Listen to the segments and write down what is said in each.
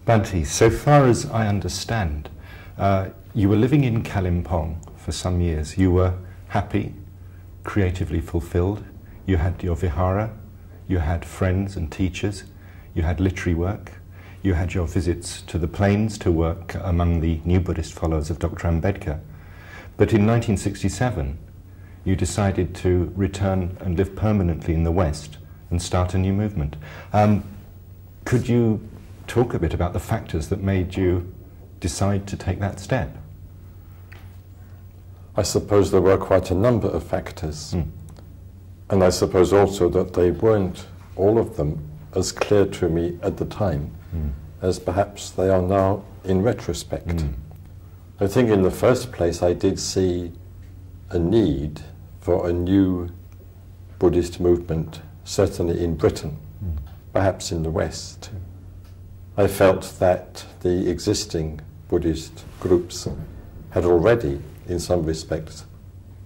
Bhante, so far as I understand, you were living in Kalimpong for some years. You were happy, creatively fulfilled. You had your vihara, you had friends and teachers, you had literary work, you had your visits to the plains to work among the new Buddhist followers of Dr. Ambedkar. But in 1967, you decided to return and live permanently in the West and start a new movement. Could you talk a bit about the factors that made you decide to take that step? I suppose there were quite a number of factors. And I suppose also that they weren't, all of them, as clear to me at the time as perhaps they are now in retrospect. I think in the first place I did see a need for a new Buddhist movement, certainly in Britain, perhaps in the West. I felt that the existing Buddhist groups had already, in some respects,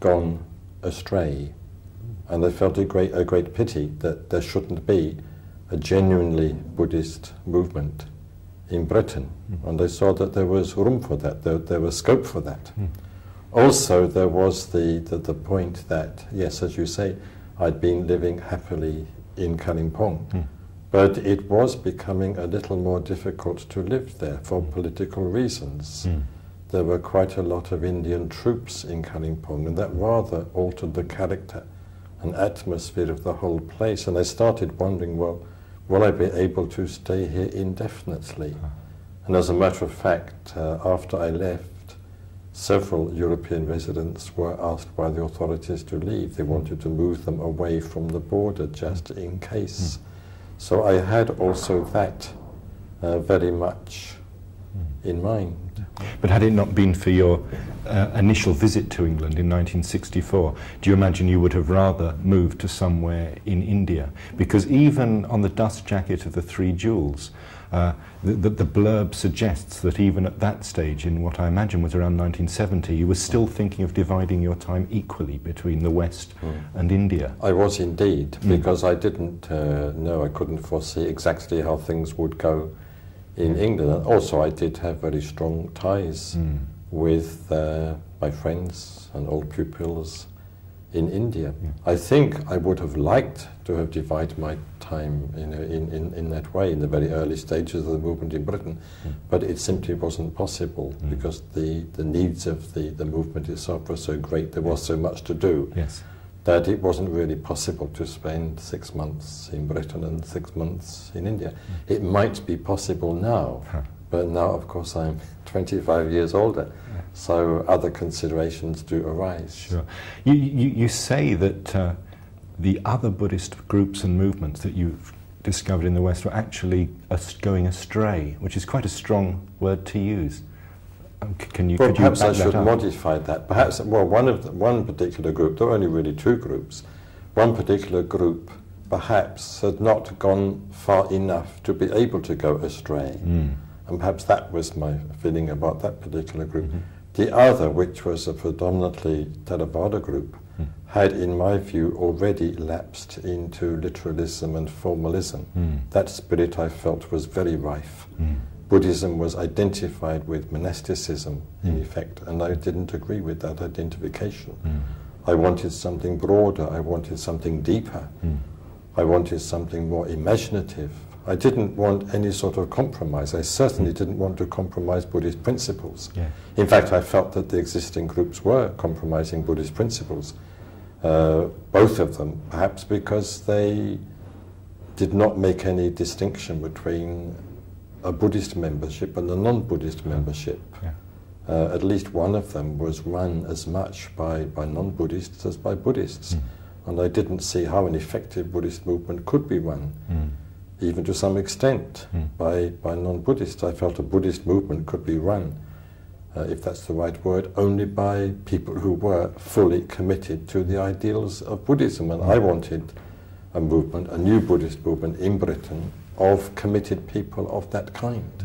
gone astray. And I felt a great pity that there shouldn't be a genuinely Buddhist movement in Britain. And I saw that there was room for that, there was scope for that. Also, there was the point that, yes, as you say, I'd been living happily in Kalimpong, but it was becoming a little more difficult to live there for political reasons. There were quite a lot of Indian troops in Kalimpong, and that rather altered the character and atmosphere of the whole place. And I started wondering, well, will I be able to stay here indefinitely? And as a matter of fact, after I left, several European residents were asked by the authorities to leave. They wanted to move them away from the border just in case. So I had also that very much in mind. But had it not been for your initial visit to England in 1964, do you imagine you would have rather moved to somewhere in India? Because even on the dust jacket of the Three Jewels, the blurb suggests that even at that stage, in what I imagine was around 1970, you were still thinking of dividing your time equally between the West and India. I was indeed, because I didn't know, I couldn't foresee exactly how things would go in England. And also I did have very strong ties with my friends and old pupils in India. I think I would have liked to have divided my time in that way in the very early stages of the movement in Britain, but it simply wasn't possible because the needs of the movement itself were so great, there was so much to do, that it wasn't really possible to spend 6 months in Britain and 6 months in India. It might be possible now, but now of course I'm 25 years older, so other considerations do arise. Sure. You say that the other Buddhist groups and movements that you've discovered in the West were actually going astray, which is quite a strong word to use. Perhaps I should modify that. Perhaps, well, one particular group, there were only really two groups, one particular group perhaps had not gone far enough to be able to go astray. And perhaps that was my feeling about that particular group. The other, which was a predominantly Theravada group, had, in my view, already lapsed into literalism and formalism. That spirit, I felt, was very rife. Buddhism was identified with monasticism, in effect, and I didn't agree with that identification. I wanted something broader, I wanted something deeper, I wanted something more imaginative. I didn't want any sort of compromise. I certainly didn't want to compromise Buddhist principles. In fact, I felt that the existing groups were compromising Buddhist principles, both of them, perhaps because they did not make any distinction between a Buddhist membership and a non-Buddhist membership. At least one of them was run as much by non-Buddhists as by Buddhists. And I didn't see how an effective Buddhist movement could be run, even to some extent, by non-Buddhists. I felt a Buddhist movement could be run, if that's the right word, only by people who were fully committed to the ideals of Buddhism. And I wanted a movement, a new Buddhist movement in Britain, of committed people of that kind.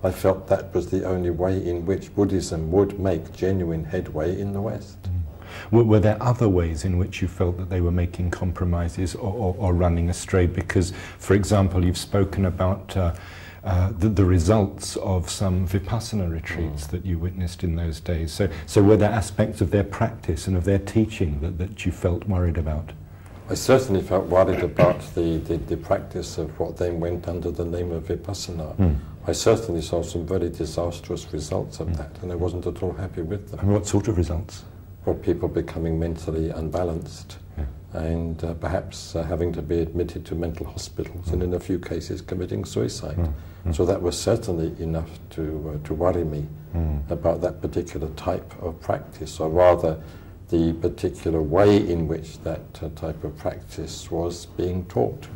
I felt that was the only way in which Buddhism would make genuine headway in the West. Were there other ways in which you felt that they were making compromises or running astray? Because, for example, you've spoken about the results of some Vipassana retreats that you witnessed in those days. So were there aspects of their practice and of their teaching that you felt worried about? I certainly felt worried about the practice of what then went under the name of Vipassana. I certainly saw some very disastrous results of that, and I wasn't at all happy with them. And what sort of results? Well, people becoming mentally unbalanced, and perhaps having to be admitted to mental hospitals, and in a few cases committing suicide. So that was certainly enough to worry me about that particular type of practice, or rather the particular way in which that type of practice was being taught.